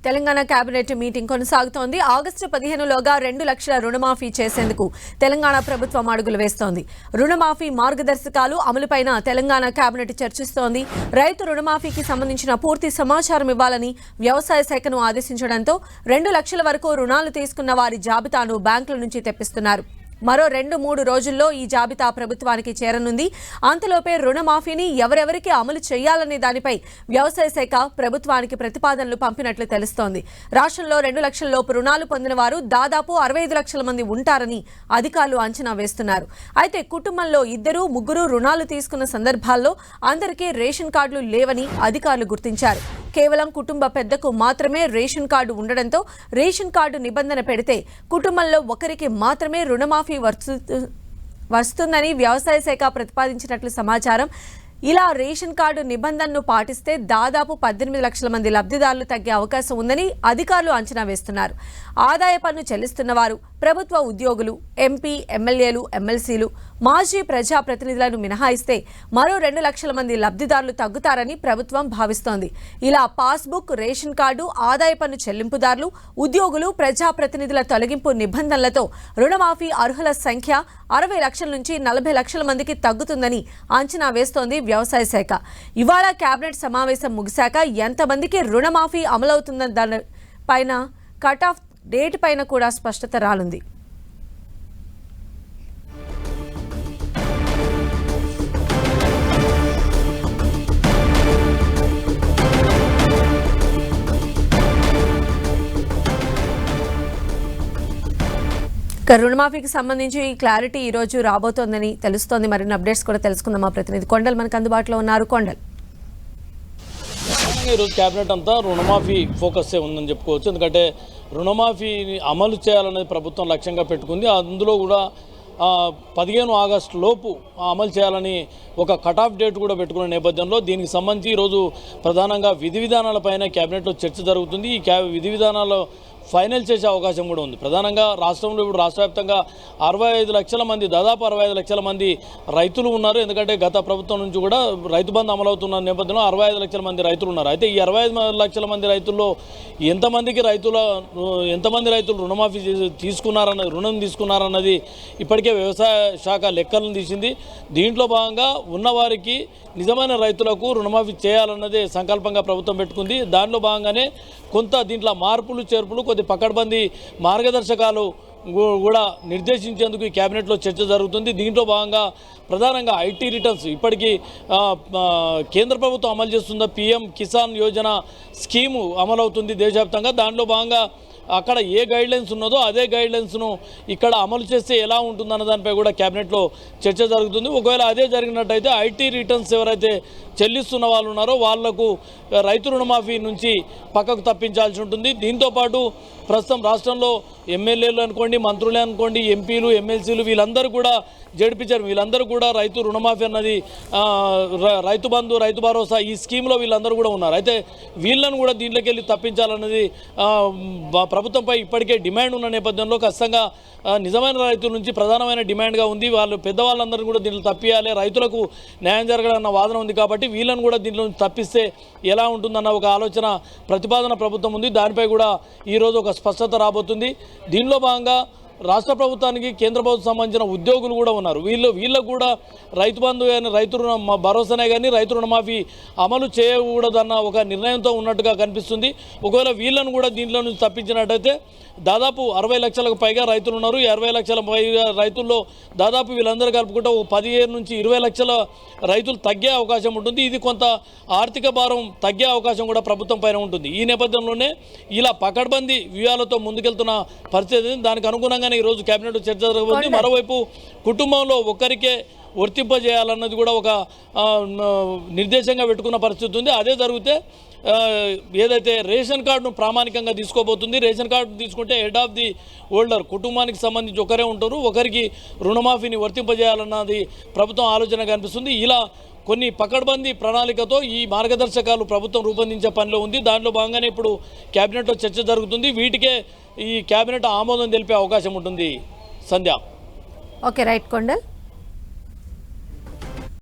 Telangana cabinet meeting కొనసాగుతోంది. August 15లోగా 2 లక్షల రుణమాఫీ చేసేందుకు తెలంగాణ ప్రభుత్వం అడుగులు వేస్తోంది. రుణమాఫీ మార్గదర్శకాలు అమలుపైన తెలంగాణ కేబినెట్ చర్చిస్తోంది. రైతు రుణమాఫీకి సంబంధించిన పూర్తి సమాచారం ఇవ్వాలని వ్యవసాయ శాఖను ఆదేశించడంతో 2 లక్షల వరకు రుణాలు తీసుకున్న వారి జాబితాను బ్యాంకుల నుంచి తెప్పిస్తున్నారు. మరో 2-3 రోజుల్లో ఈ జాబితా ప్రభుత్వానికి చేరనుంది. అంతలోపే రుణమాఫీని ఎవరెవరికి అమలు చేయాలనే దానిపై వ్యవసాయ శాఖ ప్రభుత్వానికి ప్రతిపాదనలు పంపినట్లు తెలుస్తోంది. రాష్ట్రంలో 2 లక్షల లోపు రుణాలు పొందిన వారు దాదాపు 65 లక్షల మంది ఉంటారని అధికారులు అంచనా వేస్తున్నారు. అయితే కుటుంబంలో 2-3 రుణాలు తీసుకున్న సందర్భాల్లో అందరికీ రేషన్ కార్డులు లేవని అధికారులు గుర్తించారు. కేవలం కుటుంబ పెద్దకు మాత్రమే రేషన్ కార్డు ఉండడంతో రేషన్ కార్డు నిబంధన పెడితే కుటుంబంలో ఒకరికి మాత్రమే రుణమాఫీ వస్తుందని వ్యవసాయ శాఖ ప్రతిపాదించినట్లు సమాచారం. ఇలా రేషన్ కార్డు నిబంధనను పాటిస్తే దాదాపు 18 లక్షల మంది లబ్ధిదారులు తగ్గే అవకాశం ఉందని అధికారులు అంచనా వేస్తున్నారు. ఆదాయ పన్ను చెల్లిస్తున్న వారు, ప్రభుత్వ ఉద్యోగులు, ఎంపీ, ఎమ్మెల్యేలు, ఎమ్మెల్సీలు, మాజీ ప్రజాప్రతినిధులను మినహాయిస్తే మరో 2 లక్షల మంది లబ్ధిదారులు తగ్గుతారని ప్రభుత్వం భావిస్తోంది. ఇలా పాస్బుక్, రేషన్ కార్డు, ఆదాయ పన్ను చెల్లింపుదారులు, ఉద్యోగులు, ప్రజాప్రతినిధుల తొలగింపు నిబంధనలతో రుణమాఫీ అర్హుల సంఖ్య 60 లక్షల నుంచి 40 లక్షల మందికి తగ్గుతుందని అంచనా వేస్తోంది వ్యవసాయ శాఖ. ఇవాళ కేబినెట్ సమావేశం ముగిశాక ఎంతమందికి రుణమాఫీ అమలవుతుందన్న దానిపైన కట్ ఆఫ్ డేట్ పైన కూడా స్పష్టత రానుంది. రుణమాఫీకి సంబంధించి క్లారిటీ ఈ రోజు రాబోతోందని తెలుస్తోంది. మరిన్ని అప్డేట్స్ కూడా తెలుసుకుందాం. మా ప్రతినిధి కొండల్ మనకు అందుబాటులో ఉన్నారు. కొండల్, ఈరోజు కేబినెట్ అంతా రుణమాఫీ ఫోకస్ ఉందని చెప్పుకోవచ్చు. ఎందుకంటే రుణమాఫీని అమలు చేయాలనేది ప్రభుత్వం లక్ష్యంగా పెట్టుకుంది. అందులో కూడా 15 ఆగస్టు లోపు అమలు చేయాలని ఒక కట్ ఆఫ్ డేట్ కూడా పెట్టుకున్న నేపథ్యంలో దీనికి సంబంధించి ఈరోజు ప్రధానంగా విధి విధానాలపైన కేబినెట్లో చర్చ జరుగుతుంది. ఈ విధి విధానాల్లో ఫైనల్ చేసే అవకాశం కూడా ఉంది. ప్రధానంగా రాష్ట్రంలో ఇప్పుడు రాష్ట్ర వ్యాప్తంగా 65 లక్షల మంది, దాదాపు 65 లక్షల మంది రైతులు ఉన్నారు. ఎందుకంటే గత ప్రభుత్వం నుంచి కూడా రైతు బంధు అమలవుతున్న నేపథ్యంలో 65 లక్షల మంది రైతులు ఉన్నారు. అయితే ఈ 65 లక్షల మంది రైతుల్లో ఎంతమంది రైతులు రుణమాఫీ తీసుకున్నారన్నది, రుణం తీసుకున్నారన్నది ఇప్పటికే వ్యవసాయ శాఖ లెక్కలను తీసింది. దీంట్లో భాగంగా ఉన్నవారికి, నిజమైన రైతులకు రుణమాఫీ చేయాలన్నదే సంకల్పంగా ప్రభుత్వం పెట్టుకుంది. దానిలో భాగంగానే కొంత దీంట్లో మార్పులు, చేర్పులు, కొద్ది పకడ్బందీ మార్గదర్శకాలు కూడా నిర్దేశించేందుకు ఈ కేబినెట్లో చర్చ జరుగుతుంది. దీంట్లో భాగంగా ప్రధానంగా ఐటీ రిటర్న్స్, ఇప్పటికీ కేంద్ర ప్రభుత్వం అమలు చేస్తున్న PM కిసాన్ యోజన స్కీము అమలవుతుంది దేశవ్యాప్తంగా. దాంట్లో భాగంగా అక్కడ ఏ గైడ్లైన్స్ ఉన్నదో అదే గైడ్లైన్స్ను ఇక్కడ అమలు చేస్తే ఎలా ఉంటుందన్న దానిపై కూడా కేబినెట్లో చర్చ జరుగుతుంది. ఒకవేళ అదే జరిగినట్టయితే ఐటీ రిటర్న్స్ ఎవరైతే చెల్లిస్తున్న వాళ్ళు ఉన్నారో వాళ్లకు రైతు రుణమాఫీ నుంచి పక్కకు తప్పించాల్సి ఉంటుంది. దీంతోపాటు ప్రస్తుతం రాష్ట్రంలో ఎమ్మెల్యేలు అనుకోండి, మంత్రులే అనుకోండి, ఎంపీలు, ఎమ్మెల్సీలు, వీళ్ళందరూ కూడా జడిపించారు. వీళ్ళందరూ కూడా రైతు రుణమాఫీ అన్నది, రైతు బంధు, రైతు భరోసా, ఈ స్కీమ్లో వీళ్ళందరూ కూడా ఉన్నారు. అయితే వీళ్ళను కూడా దీంట్లోకి వెళ్ళి తప్పించాలన్నది ప్రభుత్వంపై ఇప్పటికే డిమాండ్ ఉన్న నేపథ్యంలో ఖచ్చితంగా నిజమైన రైతుల నుంచి ప్రధానమైన డిమాండ్గా ఉంది. వాళ్ళు పెద్దవాళ్ళందరూ కూడా దీంట్లో తప్పియాలి, రైతులకు న్యాయం జరగాలన్న వాదన ఉంది. కాబట్టి వీళ్ళను కూడా దీంట్లో నుంచి తప్పిస్తే ఎలా ఉంటుందన్న ఒక ఆలోచన, ప్రతిపాదన ప్రభుత్వం ఉంది. దానిపై కూడా ఈరోజు ఒక స్పష్టత రాబోతుంది. దీనిలో భాగంగా రాష్ట్ర ప్రభుత్వానికి, కేంద్ర ప్రభుత్వం సంబంధించిన ఉద్యోగులు కూడా ఉన్నారు. వీళ్ళకు కూడా రైతు బంధు కానీ, రైతు రుణ భరోసానే కానీ రైతు రుణమాఫీ అమలు చేయకూడదన్న ఒక నిర్ణయంతో ఉన్నట్టుగా కనిపిస్తుంది. ఒకవేళ వీళ్ళను కూడా దీంట్లో నుంచి తప్పించినట్టయితే దాదాపు 60 లక్షలకు పైగా రైతులు ఉన్నారు. ఈ 60 లక్షల పైగా రైతుల్లో దాదాపు వీళ్ళందరూ కలుపుకుంటే 15 నుంచి 20 లక్షల రైతులు తగ్గే అవకాశం ఉంటుంది. ఇది కొంత ఆర్థిక భారం తగ్గే అవకాశం కూడా ప్రభుత్వం పైన ఉంటుంది. ఈ నేపథ్యంలోనే ఇలా పకడ్బందీ వ్యూహాలతో ముందుకెళ్తున్న పరిస్థితి. దానికి అనుగుణంగానే ఈరోజు కేబినెట్ చర్చ జరగబోతుంది. మరోవైపు కుటుంబంలో ఒకరికే వర్తింపజేయాలన్నది కూడా ఒక నిర్దేశంగా పెట్టుకున్న పరిస్థితి ఉంది. అదే జరిగితే ఏదైతే రేషన్ కార్డును ప్రామాణికంగా తీసుకోబోతుంది. రేషన్ కార్డు తీసుకుంటే హెడ్ ఆఫ్ ది హోల్డర్, కుటుంబానికి సంబంధించి ఒకరే ఉంటారు. ఒకరికి రుణమాఫీని వర్తింపజేయాలన్నది ప్రభుత్వం ఆలోచన కనిపిస్తుంది. ఇలా కొన్ని పకడ్బందీ ప్రణాళికతో ఈ మార్గదర్శకాలు ప్రభుత్వం రూపొందించే పనిలో ఉంది. దాంట్లో భాగంగానే ఇప్పుడు కేబినెట్లో చర్చ జరుగుతుంది. వీటికే ఈ కేబినెట్ ఆమోదం తెలిపే అవకాశం ఉంటుంది. సంధ్య. Okay, right Kondal.